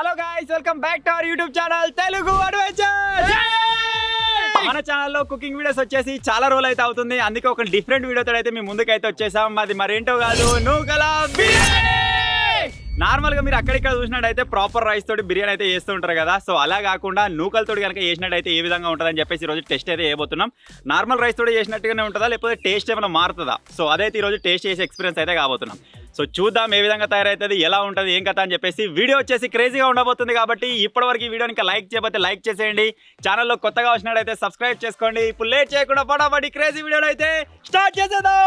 Hello guys, welcome back to our YouTube channel Telugu adventure. మన ఛానల్లో cooking videos వచ్చేసి చాలా రోజులు అయితే అవుతుంది. అందుకే ఒక డిఫరెంట్ వీడియోతో అయితే మేము ముందుకైతే వచ్చేసాం. అది మరేంటో కాదు, నూకల బిర్యానీ. నార్మల్గా మీరు అక్కడిక్కడ చూసినట్టయితే ప్రాపర్ రైస్ తోటి బిర్యానీ అయితే చేస్తూ ఉంటారు కదా. సో అలా కాకుండా నూకలతోటి కనుక చేసినట్టయితే ఏ విధంగా ఉంటుందని చెప్పేసి ఈరోజు టెస్ట్ అయితే చేయబోతున్నాం. నార్మల్ రైస్ తోటి చేసినట్టుగానే ఉంటుందా, లేకపోతే టేస్ట్ ఏమైనా మారుతుందా? సో అదైతే ఈరోజు టేస్ట్ చేసే ఎక్స్పీరియన్స్ అయితే కాబోతున్నాం. సో చూద్దాం ఏ విధంగా తయారవుతుంది, ఎలా ఉంటుంది, ఏం కథ అని చెప్పేసి. వీడియో వచ్చేసి క్రేజీగా ఉండబోతుంది కాబట్టి ఇప్పటివరకు ఈ వీడియోని ఇంకా లైక్ చేయకపోతే లైక్ చేసేయండి. ఛానల్లో కొత్తగా వచ్చినట్టయితే సబ్స్క్రైబ్ చేసుకోండి. ఇప్పుడు లేట్ చేయకుండా ఫటాఫట్ క్రేజీ వీడియోని అయితే స్టార్ట్ చేసేద్దాం.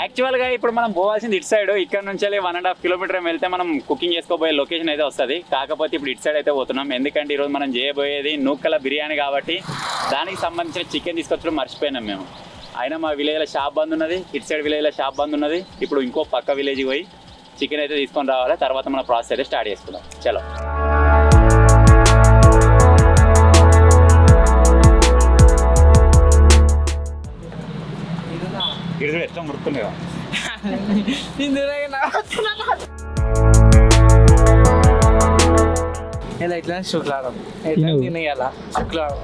యాక్చువల్గా ఇప్పుడు మనం పోవాల్సింది ఇటు సైడ్. ఇక్కడ నుంచి 1.5 కిలోమీటర్ వెళ్తే మనం కుకింగ్ చేసుకోబోయే లొకేషన్ అయితే వస్తుంది. కాకపోతే ఇప్పుడు ఇటు సైడ్ అయితే పోతున్నాం. ఎందుకంటే ఈరోజు మనం చేయబోయేది నూకల బిర్యానీ కాబట్టి దానికి సంబంధించిన చికెన్ తీసుకొచ్చడం మర్చిపోయినాం మేము. అయినా మా విలేజ్లో షాప్ బంద్ ఉన్నది, ఇటు సైడ్ విలేజ్లో షాప్ బంద్ ఉన్నది. ఇప్పుడు ఇంకో పక్క విలేజ్కి పోయి చికెన్ అయితే తీసుకొని రావాలి. తర్వాత మన ప్రాసెస్ అయితే స్టార్ట్ చేసుకుందాం. చలో. ఇది ఎట్లా ముడుతుంది కదా, ఇలా ఇట్లా శుక్లారం ఎట్లా తినేయాల శుక్లారం.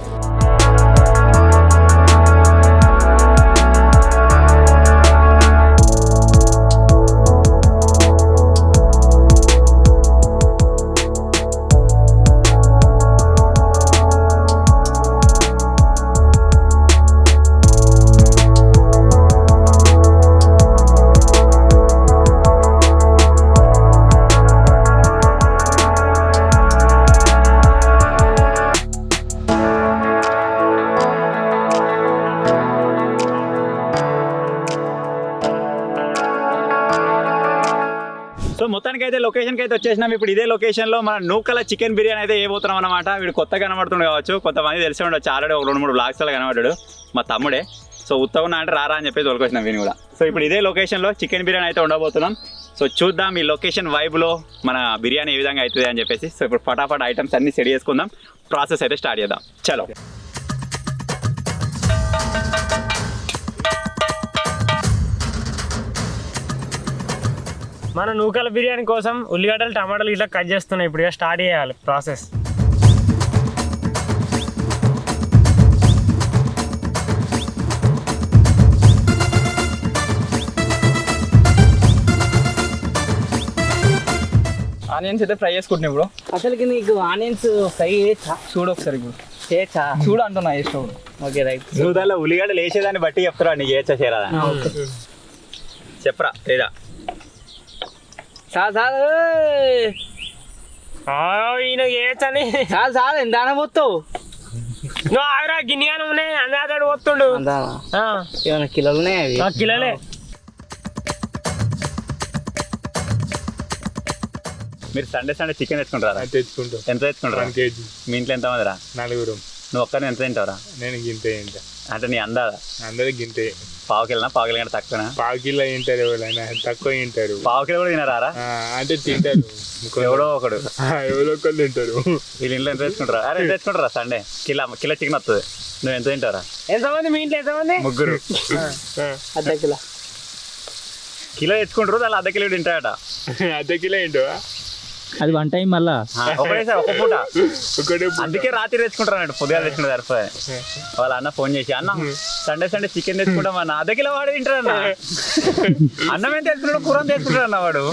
సో మొత్తానికి అయితే లొకేషన్కి అయితే వచ్చేసినాం. ఇప్పుడు ఇదే లొకేషన్లో మన నూకల చికెన్ బిర్యానీ అయితే వేయబోతున్నాం అనమాట. వీడు కొత్తగా కనబడుతుండే కావచ్చు, కొంతమంది తెలిసి ఉండొచ్చు. ఆల్రెడీ ఒక 2-3 బ్లాగ్స్లో కనబడ్డాడు మా తమ్ముడే. సో ఉత్తగా అంటే రారా అని చెప్పేసి తోలుకొచ్చినాం వీని కూడా. సో ఇప్పుడు ఇదే లొకేషన్లో చికెన్ బిర్యానీ అయితే ఉండబోతున్నాం. సో చూద్దాం ఈ లొకేషన్ వైబ్లో మన బిర్యానీ ఏ విధంగా అవుతుంది అని చెప్పేసి. సో ఇప్పుడు ఫటాఫట్ ఐటమ్స్ అన్ని సెట్ చేసుకుందాం, ప్రాసెస్ అయితే స్టార్ట్ చేద్దాం. చలో. మన నూకల బిర్యానీ కోసం ఉల్లిగడ్డలు టమాటాలు ఇట్లా కట్ చేస్తున్నాయి. ఇప్పుడు స్టార్ట్ చేయాలి ప్రాసెస్. ఆనియన్స్ అయితే ఫ్రై చేసుకుంటున్నాయి. ఇప్పుడు అసలుకి నీకు ఆనియన్స్ ఫ్రై చేయొచ్చా? చూడు ఒకసారి, ఇప్పుడు చేయొచ్చా? చూడు అంటున్నా చేసిన. Okay right. నువ్వు దానిలో ఉల్లిగడ్డలు వేసేదాన్ని బట్టి చెప్తారా నీకు ఏచా చేరాదా చెప్పరా లేదా? చాలు చాలు ఈయన చేయొచ్చని చాలు చాలు. ఎంత పోతావు నువ్వు? ఆవిరా గిన్నెగానే ఉన్నాయి, అందరూ పోతుండు. ఏమైనా కిలోలు ఉన్నాయి? అవి కిలోలే. మీరు సండే చికెన్ తెచ్చుకుంటారా? తెచ్చుకుంటాం. ఎంత తెచ్చుకుంటారా? 1 kg. మీ ఇంట్లో ఎంతమంది రా? 4. నువ్వు ఒక్కనే ఎంత తింటావురా? నేను గింతే తింటా. అంటే నీ అందాదా? అందరూ గింతే. పావు కిలోనా? పావు కిలో కంటే తక్కువనా? 1/4 కిలో తింటారు, ఎవరైనా తక్కువ తింటారు. పావు కిలో కూడా తినరారా? అంటే తింటారు, ఎవడో ఒకడు. ఎవరో ఒకళ్ళు తింటారు. వీళ్ళ ఇంట్లో ఎంత తెచ్చుకుంటారా? అరే ఎంత తెచ్చుకుంటారా సండే? కిలో చికెన్ వస్తుంది. నువ్వు ఎంత తింటారా? ఎంతమంది మీ ఇంట్లో? ఎంతమంది? 3. అర్ధ కిలో. కిలో తెచ్చుకుంటారు, దాని అర్ధ కిలో తింటాయట. 1/2 కిలో తింటావా? అది 1 టైం మళ్ళా ఒకటేసారి ఒక పూట. ఒకటే పూట. అందుకే రాత్రి తెచ్చుకుంటారు అన్నట్టు, పొద్దుగా తెచ్చుకుంటారు సరిపోయి. వాళ్ళ అన్న ఫోన్ చేసి, అన్న సండే చికెన్ తెచ్చుకుంటాం అన్న. 1/2 కిలో వాడు తింటాడు అన్న. అన్నం ఏం తెచ్చుకుంటాడు, కూర తెచ్చుకుంటాడు అన్న వాడు.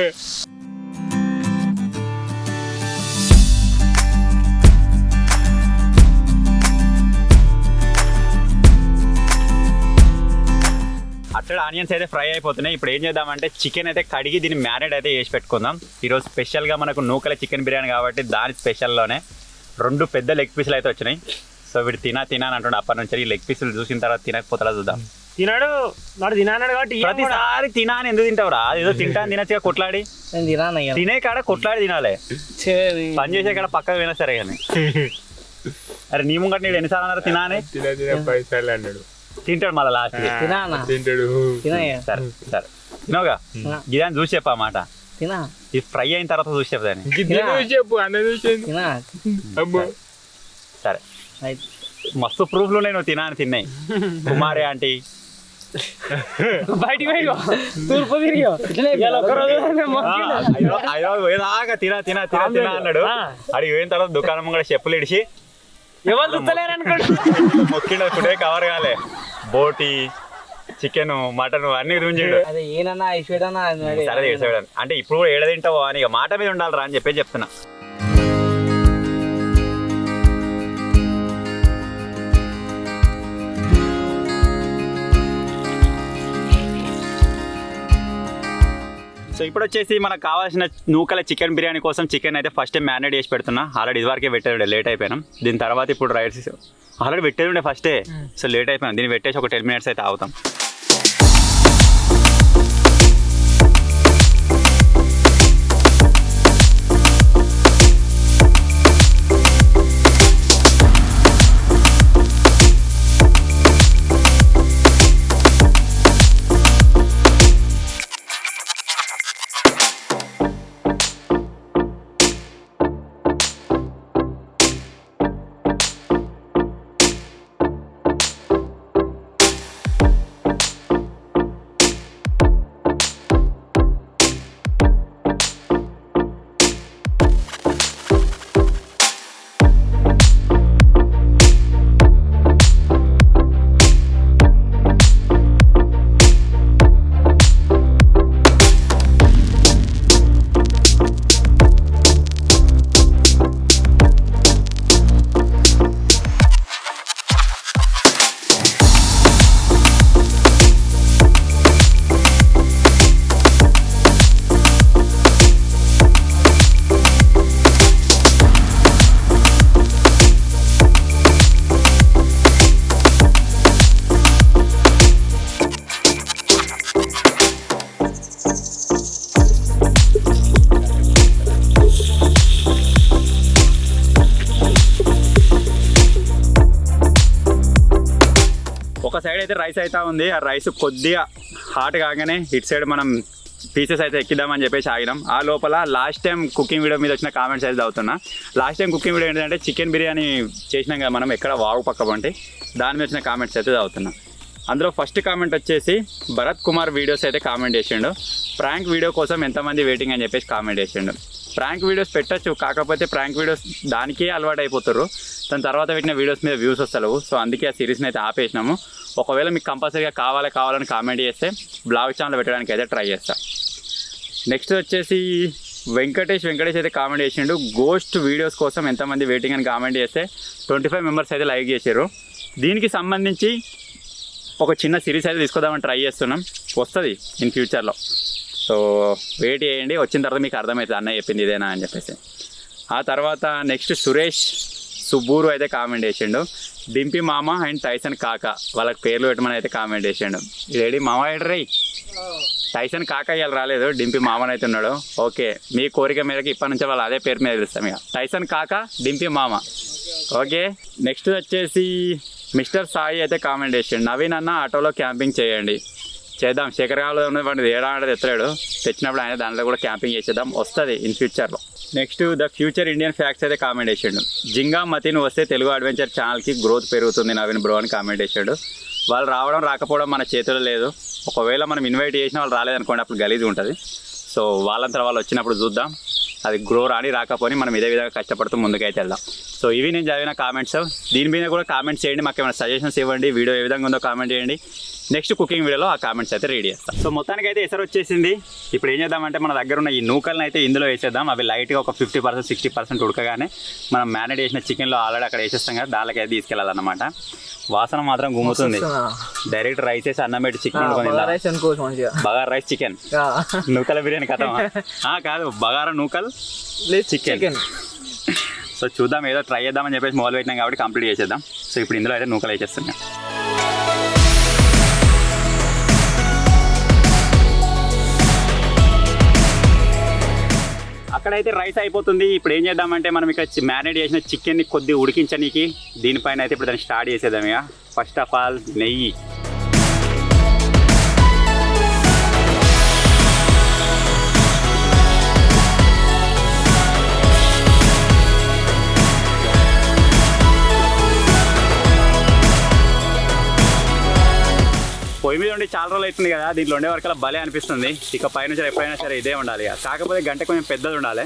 అక్కడ ఆనియన్స్ అయితే ఫ్రై అయిపోతున్నాయి. ఇప్పుడు ఏం చేద్దామంటే చికెన్ అయితే కడిగి దీన్ని మ్యారినేట్ అయితే చేసి పెట్టుకుందాం. ఈరోజు స్పెషల్గా మనకు నూకల చికెన్ బిర్యానీ కాబట్టి దాని స్పెషల్లోనే 2 పెద్ద లెగ్ పీసులు అయితే వచ్చినాయి. సో వీడు తినా అని అంటుండే అప్పటి నుంచి. ఈ లెగ్ పీసులు చూసిన తర్వాత తినకపోతే చూద్దాం. తినడు వాడు తినాడు కాబట్టి ఇయ్యం కూడా. ప్రతిసారి తినా అని ఎందుకు తింటావురా? ఏదో తింటాను తినచ్చుగా కొట్లాడి. నేను తినాను తినే కాడ కొట్లాడి తినాలి, పని చేసే కాడ పక్కకు పోయినా సరే కానీ. అరే నీ ముంగట నీడు ఎన్నిసార్లు అన్నారు తినా అని? తిన 10 సార్లు అన్నాడు. తింటాడు మళ్ళీ లాస్ట్ తినానా తింటాడు. సరే సరే తినవుగా, గిదాన్ని చూసి చెప్పా మాట. తినా ఇది ఫ్రై అయిన తర్వాత చూసి చెప్తాను. గిద్దె చూసి చెప్పు అన్న చూసి. తినా అమ్మో సరే మస్తు ప్రూఫ్లు ఉన్నాయి నువ్వు తినా అని తిన్నాయి. కుమారి ఆంటీ బయటికి పోయి తూర్పు తిరిగి పోయేదాకా తినా తినా తినా తినా అన్నాడు. అడిగి పోయిన తర్వాత దుకాణం కూడా చెప్పులు ఇడిచి ఎవరు చూస్తలేరు అనుకోండి మొక్కిండు ఫుడే కవర్ కాలే. బోటి, చికెన్, మటన్ అన్ని రుంజిండు. అదే ఏనన్నా ఐశ్వర్యనా సరే తీసాడు అంటే ఇప్పుడు కూడా ఏడ తింటావు అని ఇక మాట మీద ఉండాలి రా అని చెప్పి చెప్తున్నా. సో ఇప్పుడు వచ్చేసి మనకు కావాల్సిన నూకల చికెన్ బిర్యానీ కోసం చికెన్ అయితే ఫస్ట్ మ్యారినేట్ చేసి పెడుతున్నా. ఆల్రెడీ ఇదివరకే పెట్టేది, లేట్ అయిపోయినాం. దీని తర్వాత ఇప్పుడు రైస్ ఆల్రెడీ పెట్టేది ఉండే ఫస్టే, సో లేట్ అయిపోయాం. దీన్ని పెట్టేసి ఒక 10 minutes అయితే ఆగుతాం. ఒక సైడ్ అయితే రైస్ అయితే ఉంది. ఆ రైస్ కొద్దిగా హాట్ కాగానే ఇటు సైడ్ మనం పీసెస్ అయితే ఎక్కిద్దామని చెప్పేసి ఆగినాం. ఆ లోపల లాస్ట్ టైం కుకింగ్ వీడియో మీద వచ్చిన కామెంట్స్ అయితే చదువుతున్నా. లాస్ట్ టైం కుకింగ్ వీడియో ఏంటంటే చికెన్ బిర్యానీ చేసినాం కదా మనం, ఎక్కడ వాగు పక్క పంటి, దాని మీద వచ్చిన కామెంట్స్ అయితే చదువుతున్నా. అందులో ఫస్ట్ కామెంట్ వచ్చేసి భరత్ కుమార్ వీడియోస్ అయితే కామెంట్ చేసిండు. ప్రాంక్ వీడియో కోసం ఎంతమంది వెయిటింగ్ అని చెప్పేసి కామెంట్ చేసిండు. ప్రాంక్ వీడియోస్ పెట్టచ్చు, కాకపోతే ప్రాంక్ వీడియోస్ దానికే అలవాటు అయిపోతారు. దాని తర్వాత పెట్టిన వీడియోస్ మీద వ్యూస్ వస్తలేవు. సో అందుకే ఆ సిరీస్ని అయితే ఆపేసినాము. ఒకవేళ మీకు కంపల్సరీగా కావాలని కామెంట్ చేస్తే బ్లాగ్ ఛానల్ పెట్టడానికి అయితే ట్రై చేస్తా. నెక్స్ట్ వచ్చేసి వెంకటేష్ అయితే కామెంట్ చేసిండు. గోస్ట్ వీడియోస్ కోసం ఎంతమంది వెయిటింగ్ అని కామెంట్ చేస్తే 25 members అయితే లైక్ చేసారు. దీనికి సంబంధించి ఒక చిన్న సిరీస్ అయితే తీసుకుందామని ట్రై చేస్తున్నాం, వస్తుంది ఇన్ ఫ్యూచర్లో. సో వెయిట్ చేయండి, వచ్చిన తర్వాత మీకు అర్థమవుతుంది అన్నయ్య చెప్పింది ఇదేనా అని చెప్పేసి. ఆ తర్వాత నెక్స్ట్ సురేష్ సుబ్బూరు అయితే కామెంట్ చేసిండు. డింపి మామ అండ్ టైసన్ కాక వాళ్ళకి పేర్లు పెట్టమని అయితే కామెంట్ చేసిండు. ఇదేడి మామ ఏడ్రై, టైసన్ కాక ఇవాళ రాలేదు, డింపి మామని అయితే ఉన్నాడు. ఓకే, మీ కోరిక మేరకు ఇప్పటి నుంచి వాళ్ళు అదే పేరు మీద పిలుస్తాం ఇక, టైసన్ కాక డింపి మామ. ఓకే, నెక్స్ట్ వచ్చేసి మిస్టర్ సాయి అయితే కామెంట్ చేసిండు. నవీన్ అన్న ఆటోలో క్యాంపింగ్ చేయండి. చేద్దాం, శేఖర్ గారు ఉన్నటువంటి ఏడా అంటే తెచ్చలేడు, తెచ్చినప్పుడు ఆయన దాంట్లో కూడా క్యాంపింగ్ చేసేద్దాం, వస్తుంది ఇన్ ఫ్యూచర్లో. Next the future Indian facts అయితే కామెంట్ చేసాడు. జింగా మతిన్ వస్తే తెలుగు అడ్వెంచర్ ఛానల్కి గ్రోత్ పెరుగుతుంది నవీన్ బ్రో అని కామెంట్ చేశాడు. వాళ్ళు రావడం రాకపోవడం మన చేతిలో లేదు. ఒకవేళ మనం ఇన్వైట్ చేసిన వాళ్ళు రాలేదనుకోండి, అప్పుడు గలీజ్ ఉంటుంది. సో వాళ్ళంతా వాళ్ళు వచ్చినప్పుడు చూద్దాం, అది గ్రో రాకపోని మనం ఇదే విధంగా కష్టపడుతూ ముందుకైతే వెళ్దాం. సో ఇవి నేను చదివిన కామెంట్స్. దీని మీద కూడా కామెంట్స్ చేయండి, మాకు ఏమైనా సజెషన్స్ ఇవ్వండి, వీడియో ఏ విధంగా ఉందో కామెంట్ చేయండి. నెక్స్ట్ కుకింగ్ వీడియోలో ఆ కామెంట్స్ అయితే రెడీ చేస్తాం. సో మొత్తానికి అయితే ఎసరు వచ్చేసింది. ఇప్పుడు ఏం చేద్దామంటే మన దగ్గర ఉన్న ఈ నూకల్ని అయితే ఇందులో వేసేద్దాం. అవి లైట్గా ఒక 50% 60% ఉడకగానే మనం మ్యారినేట్ చేసిన చికెన్లో ఆల్రెడీ అక్కడ వేసేస్తాం కదా, దానికి అయితే తీసుకెళ్ళాలన్నమాట. వాసన మాత్రం గుమ్ముతుంది. డైరెక్ట్ రైస్ వేసి అన్నం పెట్టి చికెన్ బగారా రైస్ చికెన్ నూకల బిర్యానీ కథమా? కాదు, బగారా నూకల్ చికెన్. సో చూద్దాం, ఏదో ట్రై చేద్దామని చెప్పేసి మొదలు పెట్టినాం కాబట్టి కంప్లీట్ చేసేద్దాం. సో ఇప్పుడు ఇందులో అయితే నూకలు వేసేస్తున్నాం. అక్కడైతే రైస్ అయిపోతుంది. ఇప్పుడు ఏం చేద్దామంటే మనం ఇక్కడ మ్యారినేట్ చేసిన చికెన్ని కొద్దిగా ఉడికించనీకి దీనిపైన అయితే ఇప్పుడు దాన్ని స్టార్ట్ చేసేద్దాం. ఇక ఫస్ట్ ఆఫ్ ఆల్ నెయ్యి, పొయ్యి మీద ఉండి చాలా రోజులు అవుతుంది కదా, దీంట్లో ఉండే వరకు భలే అనిపిస్తుంది. ఇక పైన ఎప్పుడైనా సరే ఇదే ఉండాలి. కాకపోతే గంట కొంచెం పెద్దది ఉండాలి.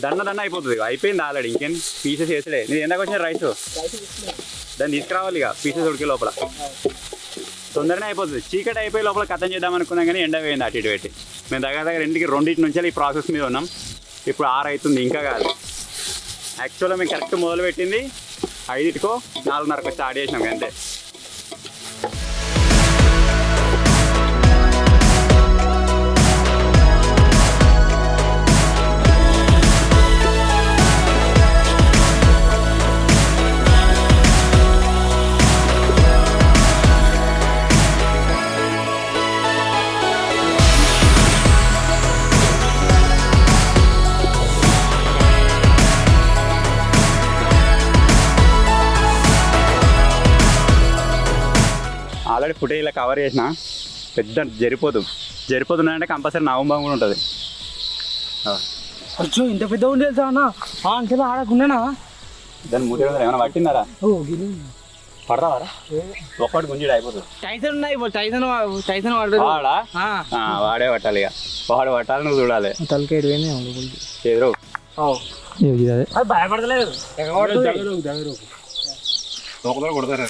దండ అయిపోతుంది. అయిపోయింది ఆల్రెడీ, ఇంకేం పీసెస్ వేసలే. నేను ఎందాక వచ్చిన రైస్ దాన్ని తీసుకురావాలి. ఇక పీసెస్ ఉడికే లోపల తొందరనే అయిపోతుంది. చీకటి అయిపోయి లోపల కథం చేద్దాం అనుకున్నాం కానీ ఎండ వేయింది అటు ఇటు పెట్టి. మేము దగ్గర ఇంటికి రెండింటి నుంచి ఈ ప్రాసెస్ మీద ఉన్నాం. ఇప్పుడు 6 అవుతుంది, ఇంకా కాదు. యాక్చువల్గా మేము కరెక్ట్ మొదలు పెట్టింది 5కో 4:30కో స్టార్ట్ చేసినాం అంతే. ఆల్రెడీ ఫుటేజ్ ఇలా కవర్ చేసిన పెద్ద జరిపోతున్నాయంటే కంపల్సరీ నవంబర్ కూడా ఉంటుంది. అచ్చో ఇంత పెద్ద ఉండేది అన్న అంతలో ఆడకుండా దాన్ని మూతి ఏమైనా పట్టిందారా? పడతావారా? ఒక్కటి గుంజీడు అయిపోతుంది. టైసన్ ఉన్నాయి, టైసన్ వాడా? వాడే పట్టాలి. ఇక వాడు పట్టాలి, నువ్వు చూడాలి. తలకేడు ఎదురు భయపడతలేదు కొడతారు.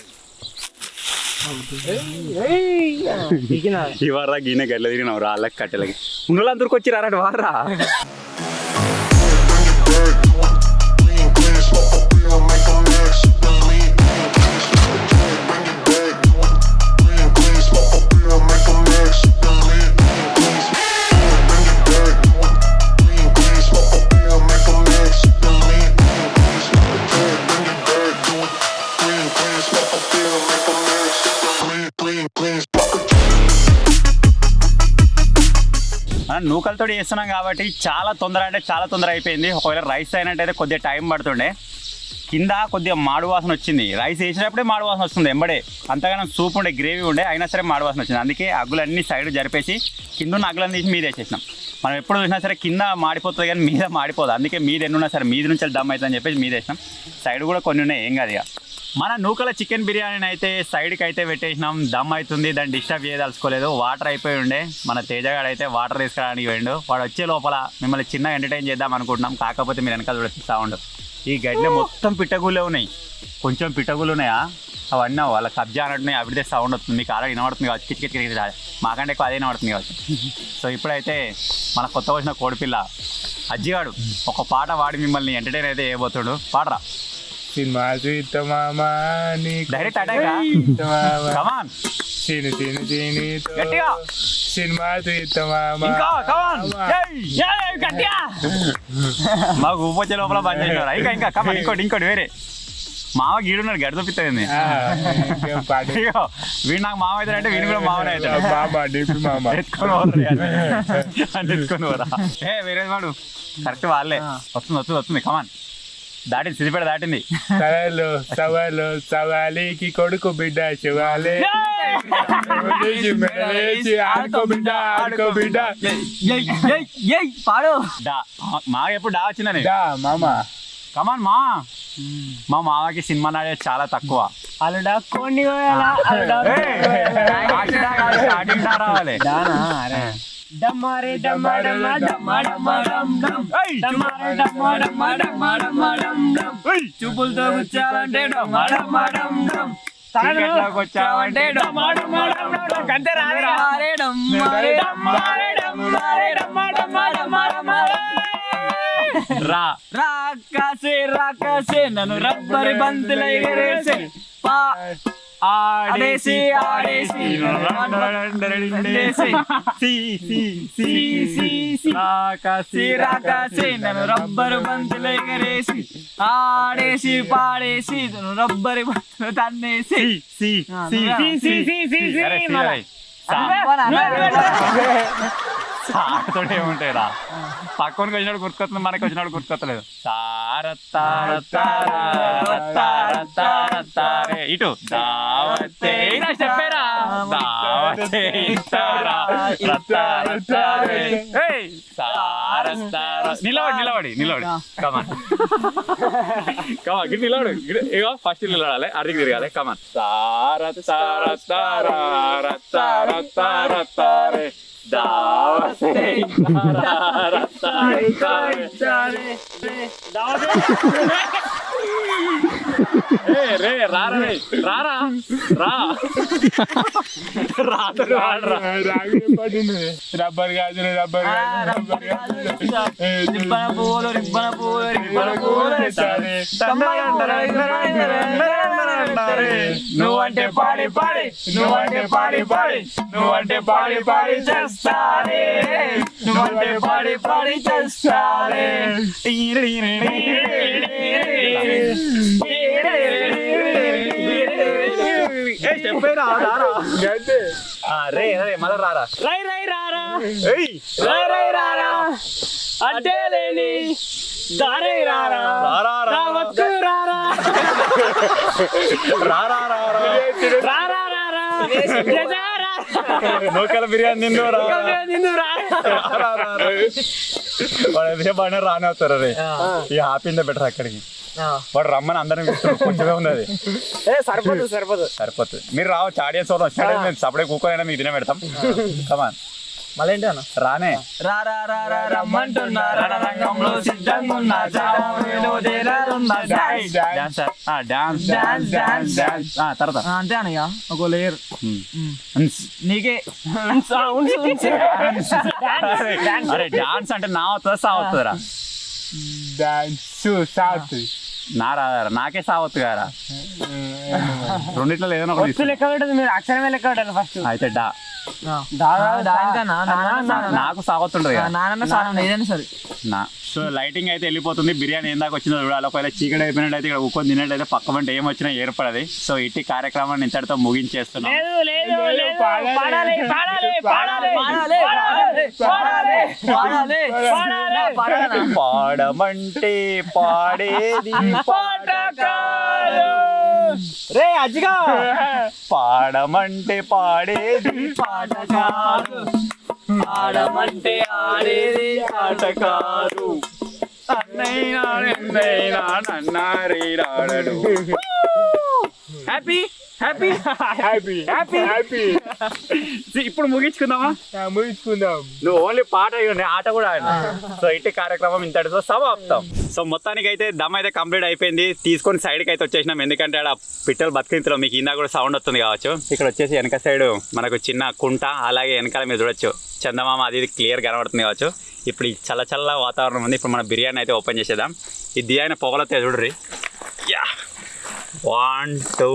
ఇవారా గీనె గట్ల తిరిగినావు రాళ్ళకి కట్టెలకి ఉన్న అందరికి వచ్చి రారా వారా. మనం నూకలతో చేస్తున్నాం కాబట్టి చాలా తొందర అయిపోయింది. ఒకవేళ రైస్ అయినట్టయితే కొద్దిగా టైం పడుతుండే. కింద కొద్దిగా మాడు వాసన వచ్చింది. రైస్ వేసినప్పుడే మాడు వాసన వస్తుంది ఎంబడే. అంతగానో సూప్ ఉండే, గ్రేవీ ఉండే, అయినా సరే మాడు వాసన వచ్చింది. అందుకే అగ్గులన్నీ సైడ్ జరిపేసి కింద ఉన్న అగ్గులన్నీ తీసి మీద వేసేసినాం. మనం ఎప్పుడు చూసినా సరే కింద మాడిపోతుంది కానీ మీద మాడిపోదు. అందుకే మీద ఎన్నున్నా సరే మీద నుంచి దమ్ అవుతుందని చెప్పేసి మీద వేసినాం. సైడ్ కూడా కొన్ని ఉన్నాయి, ఏం కాదు. ఇక మన నూకల చికెన్ బిర్యానీని అయితే సైడ్కి అయితే పెట్టేసినాం. దమ్ అవుతుంది, దాన్ని డిస్టర్బ్ చేయదలుచుకోలేదు. వాటర్ అయిపోయి ఉండే. మన తేజగాడు అయితే వాటర్ తీసుకురావడానికి పోయిండు. వాడు వచ్చే లోపల మిమ్మల్ని చిన్న ఎంటర్టైన్ చేద్దాం అనుకుంటున్నాం. కాకపోతే మీరు వెనకాల చూడొచ్చు సౌండ్. ఈ గడ్డలో మొత్తం పిట్టగుళ్ళే ఉన్నాయి. కొంచెం పిట్టగుళ్ళు ఉన్నాయా అవన్నీ వాళ్ళ కబ్జా అన్నట్టున్నాయి. అవిడితే సౌండ్ వస్తుంది. మీకు ఆల్రెడీ వినబడుతుంది కావచ్చు, కిచకిచ మాకంటే ఎక్కువ అదే వినబడుతుంది కావచ్చు. సో ఇప్పుడైతే మన కొత్త వచ్చిన కోడిపిల్ల అజ్జిగాడు ఒక పాట వాడి మిమ్మల్ని ఎంటర్టైన్ అయితే చేయబోతుడు. పాడరా. సినిమా చూద్దామా డైరెక్ట్ అటాక్. కమాన్ గట్టిగా సినిమా చూద్దామా గట్టిగా. మాకు ఊపు వచ్చే లోపల బంద్ చేసినారా? ఇంకా కమాన్ ఇంకోటి వేరే. మావ గీడున్నాడు, గడి చూపిస్తుంది. వీడు నాకు మామ అవుతాడు అంటే వీడు కూడా మామనే అవుతాడు. ఎత్తుకొని పోరా. వేరే వాడు కరెక్ట్ వాళ్ళే. వస్తుంది కమాన్. దాటింది, సిద్దిపేట దాటింది. సవాలికి కొడుకు బిడ్డ శివాలే ఆడుకో బిడ్డ. పాడు. మా ఎప్పుడు డా వచ్చిందని మామ కమాన్. మా మామకి సినిమా నాడే చాలా తక్కువ. రావాలి. చూపులతో వచ్చావంటే వచ్చావంటే రాకాసే నన్ను రబ్బరి బంతులు ఎగరేసే ఆడేసి రాకాసే నన్ను రబ్బరు బంతులు ఎగరేసి ఆడేసి పాడేసి రబ్బరి బంతులు తన్నేసి ఏముంటాయిరా పక్కనకి వచ్చినప్పుడు గుర్తుకొస్తుంది, మనకి వచ్చినప్పుడు గుర్తుకొస్తలేదు. ఇటు దావతే చెప్పారా, దావతే ఇస్తారా, నిలబడి కమాన్ కమాన్ నిలబడు. ఇగో ఫస్ట్ నిలబడాలి, అడిగి తిరగాలి. కమాన్ సారే రబ్బర్ గాజులు నువ్వంటే పాడి పాడి, నువ్వంటే పాడి పాడి, నువ్వంటే పాడి పాడి చేస్తారే, నువ్వంటే పాడి పాడి చేస్తారే. చెప్పేరా రే రే మళ్ళా రారా రై రై రారా, రై రై రారా, అడ్డే లేని దారే రారా, రావత్తు రారా, రారా రారా, జజారా, నూకల బిర్యానీ నిండు బాగా రాని అవుతారు. రే ఈ ఆపిందే బెటర్ అక్కడికి వాడు రమ్మని అందరం కొంచెమే ఉంది, అది సరిపోతుంది. మీరు రావచ్చు, ఆడియన్స్ వాళ్ళు వచ్చాడే, మేము సపడే కూకోనైనా మీకు తినే పెడతాం. కమాన్ మళ్ళీ ఏంటి అన్న రానే తర్వాత అంతే అన్నయ్య ఒక లేయర్ నీకే. అరే డాన్స్ అంటే నా అవుతుందా సా అవుతుందిరా? నా రాదారా, నాకే సావత్తు గారా, రెండిట్లో ఏదైనా ఒకటి లెక్క పెట్టదు, మీరు అక్షరమే లెక్క పెట్టాలి ఫస్ట్. అయితే డా నాకు సావత్తుంటది ఏదైనా సరే నా. సో లైటింగ్ అయితే వెళ్ళిపోతుంది, బిర్యానీ ఏందాక వచ్చిందో చూడాలి. ఒకవేళ చీకటి అయిపోయినట్టు అయితే ఇక్కడ ఉక్కొని తిన్నట్టయితే పక్క వంట ఏం వచ్చినా ఏర్పడది. సో ఇట్టి కార్యక్రమాన్ని ఇంతటితో ముగించేస్తున్నాం. పాడమంటే పాడేది రే అజ్జిగా, పాడమంటే పాడేది పాట కాదు, ఆడమంటే ఆడేది ఆట కాదు, అన్నైనా నిన్నైనా నన్నారే రాడడు. Happy happy happy happy happy. ఇప్పుడు ముగించుకుందామా? ముగించుకుందాం. నువ్వు ఓన్లీ పాట అయ్యి ఆట కూడా ఆడినా. సో ఇట్టి కార్యక్రమం ఇంతటితో సమాప్తం. సో మొత్తానికి అయితే దమ్ అయితే కంప్లీట్ అయిపోయింది. తీసుకొని సైడ్కి అయితే వచ్చేసినాం, ఎందుకంటే ఆడ పిట్టలు బతికింతలో మీకు ఇందా కూడా సౌండ్ వస్తుంది కావచ్చు. ఇక్కడ వచ్చేసి వెనక సైడ్ మనకు చిన్న కుంట, అలాగే వెనకాల మీరు చూడొచ్చు చందమామ, అది క్లియర్ కనబడుతుంది కావచ్చు. ఇప్పుడు ఈ చల్ల చల్ల వాతావరణం ఉంది. ఇప్పుడు మన బిర్యానీ అయితే ఓపెన్ చేసేద్దాం. ఈ దియాన పొగలతో చూడ్రి. యా 1 2.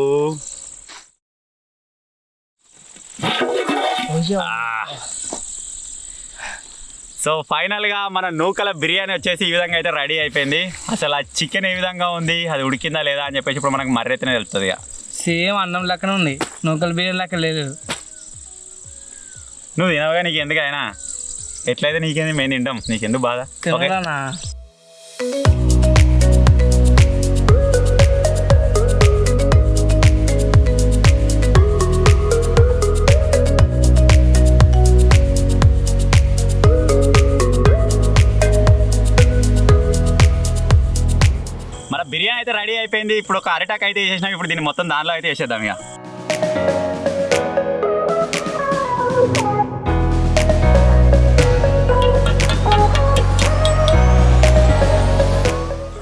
సో ఫైనల్గా మన నూకల బిర్యానీ వచ్చేసి ఈ విధంగా అయితే రెడీ అయిపోయింది. అసలు ఆ చికెన్ ఏ విధంగా ఉంది, అది ఉడికిందా లేదా అని చెప్పేసి ఇప్పుడు మనకు మర్రెత్తనే తెలుస్తుంది. ఇక సేమ్ అన్నం లెక్కనే ఉంది, నూకల బిర్యానీ లెక్క లేదు. నువ్వు తినవుగా, నీకు ఎందుకైనా ఎట్లయితే నీకేంది, మేము తింటాం, నీకెందుకు బాధ. తినగలనా? మన బిర్యానీ అయితే రెడీ అయిపోయింది. ఇప్పుడు ఒక అరిటాక్ అయితే వేసేసినాం. ఇప్పుడు దీన్ని మొత్తం దానిలో అయితే వేసేద్దాం. ఇక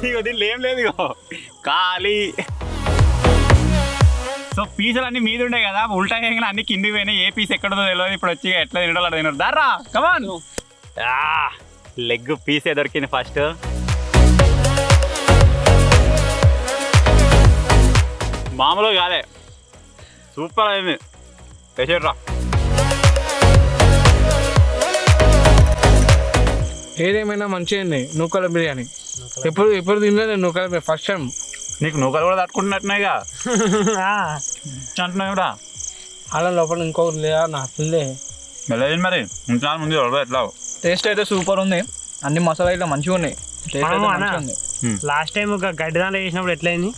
ఇగో దీనిలో ఏం లేదు, ఇగో ఖాళీ. సో పీసులు అన్ని మీద ఉండే కదా, ఉల్టా చేయగానే అన్ని కిందికి పోయినాయి. ఏ పీస్ ఎక్కడదో తెలియదు. ఇప్పుడు వచ్చి ఎట్లా తినడం అట్లా తినరు. దారా కమాన్. లెగ్ పీసే దొరికింది ఫస్ట్. మామూలుగా కాలే, సూపర్ అయింది. వేసేట్రా. ఏదేమైనా మంచిగా ఉంది నూకల బిర్యానీ. ఎప్పుడు తినలేదు నూకల బిర్యానీ, ఫస్ట్ టైం. నీకు నూకలు కూడా తట్టుకుంటున్నట్టున్నాయిగా అంటున్నాయి కూడా. అలా లోపల ఇంకొకటి లేదా నా పిల్లే వెళ్ళేది మరి ఇంట్లో ముందు ఎట్లా. టేస్ట్ అయితే సూపర్ ఉంది. అన్ని మసాలా ఇట్లా మంచిగా ఉన్నాయి. టేస్ట్ అయితే మంచిగా ఉంది. లాస్ట్ టైం ఒక గడ్డి దాంట్లో వేసినప్పుడు ఎట్లయింది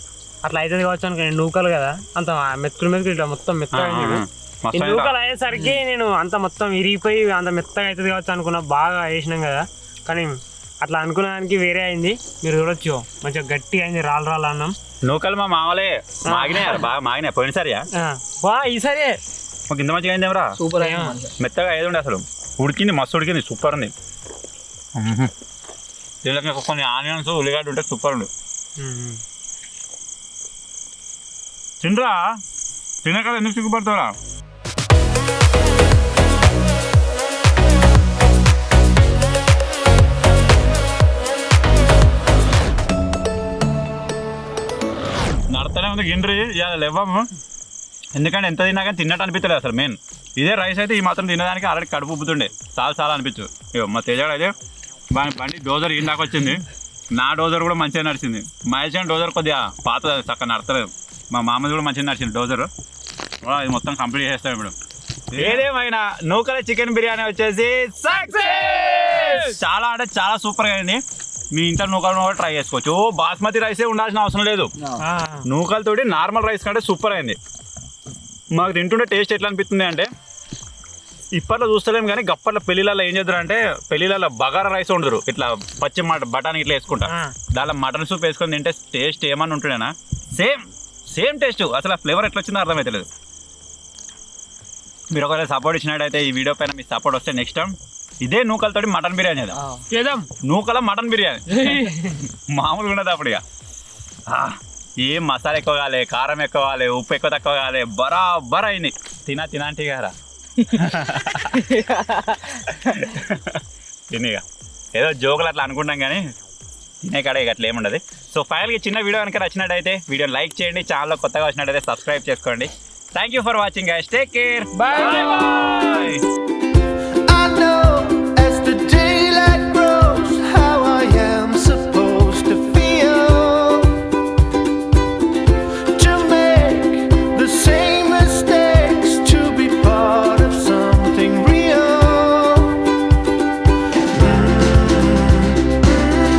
అట్లా అవుతుంది కావచ్చు అనుకో. నూకలు కదా అంత మెతుకులు ఇట్లా మొత్తం మెత్తగా అయింది. ఈ నూకలు అయ్యేసరికి నేను అంత మొత్తం ఇరిగిపోయి అంత మెత్తగా అవుతుంది కావచ్చు అనుకున్నా. బాగా వేసినాం కదా కానీ అట్లా అనుకున్న దానికి వేరే అయింది. మీరు చూడొచ్చు మంచిగా గట్టిగా అయింది. రాళ్ళు అన్నం. నూకలు మా మామలే మాగినాయి, బాగా మాగినాయి. పోయినసారియా ఈసారి మాకు ఇంత మంచిగా అయిందేమరా. సూపర్ అయింది. మెత్తగా అయ్యేది ఉండే అసలు. ఉడికింది, మస్తు ఉడికింది, సూపర్ ఉంది. దీనికి కొన్ని ఆనియన్స్ ఉల్లిగడ్డ ఉంటే సూపర్ ఉండు. తినరా, తినక ఎందుకు సిగ్గుపడతావురా? నడతనే ఉంది గిండ్రి, ఇవాళ లేవ్వము. ఎందుకంటే ఎంత తిన్నా కానీ తిన్నట్టు అనిపించలేదు అసలు. మెయిన్ ఇదే రైస్ అయితే ఈ మాత్రం తినడానికి ఆల్రెడీ కడుపు ఉబ్బుతుండే. చాలా అనిపించు. ఇగో మా తేజాడు అయితే బండి డోజర్ ఇందాక వచ్చింది. నా డోజర్ కూడా మంచిగా నడిచింది. మహేష్ డోజర్ కొద్దిగా పాత చక్కగా నడతలేదు. మా మామది కూడా మంచిగా నడిచింది డోజర్. ఇది మొత్తం కంప్లీట్ చేస్తాం ఇప్పుడు. ఏదేమైనా నూకల చికెన్ బిర్యానీ వచ్చేసి సక్సెస్. చాలా అంటే చాలా సూపర్గా అయింది. మీ ఇంట్లో నూకలు కూడా ట్రై చేసుకోవచ్చు. బాస్మతి రైసే ఉండాల్సిన అవసరం లేదు. నూకలతోటి నార్మల్ రైస్ కంటే సూపర్ అయింది. మాకు తింటుంటే టేస్ట్ ఎట్లా అనిపిస్తుంది అంటే, ఇప్పట్లో చూస్తలేము కానీ గప్పట్లో పెళ్ళిళ్ళలో ఏం చేద్దరు అంటే, పెళ్ళిళ్ళలో బగారా రైస్ ఉండరు. ఇట్లా పచ్చి బఠానీ ఇట్లా వేసుకుంటా, దాంట్లో మటన్ సూప్ వేసుకొని తింటే టేస్ట్ ఏమన్నా ఉంటుండేనా? Same taste. అసలు ఆ ఫ్లేవర్ ఎట్లా వచ్చిందో అర్థమవుతలేదు. మీరు ఒకవేళ సపోర్ట్ ఇచ్చినట్టయితే ఈ వీడియో పైన మీ సపోర్ట్ వస్తే నెక్స్ట్ టైం ఇదే నూకలతోటి మటన్ బిర్యానీ. చేద్దాం. నూకల మటన్ బిర్యానీ మామూలుగా ఉండదు అప్పుడు. ఇక ఏం మసాలా ఎక్కువ కాలే, కారం ఎక్కువ కాలే, ఉప్పు ఎక్కువ తక్కువ కాలే, బరాబర్ అయింది. తినంటే గారా తినిగా ఏదో జోకులు అట్లా అనుకుంటాం కానీ తినే కాడ ఇక అట్లా ఏముండదు. సో ఫైనల్గా చిన్న వీడియో కనుక నచ్చినట్టయితే వీడియోని లైక్ చేయండి. ఛానల్లో కొత్తగా వచ్చినట్టయితే సబ్స్క్రైబ్ చేసుకోండి. Thank you for watching guys. Take care. Bye.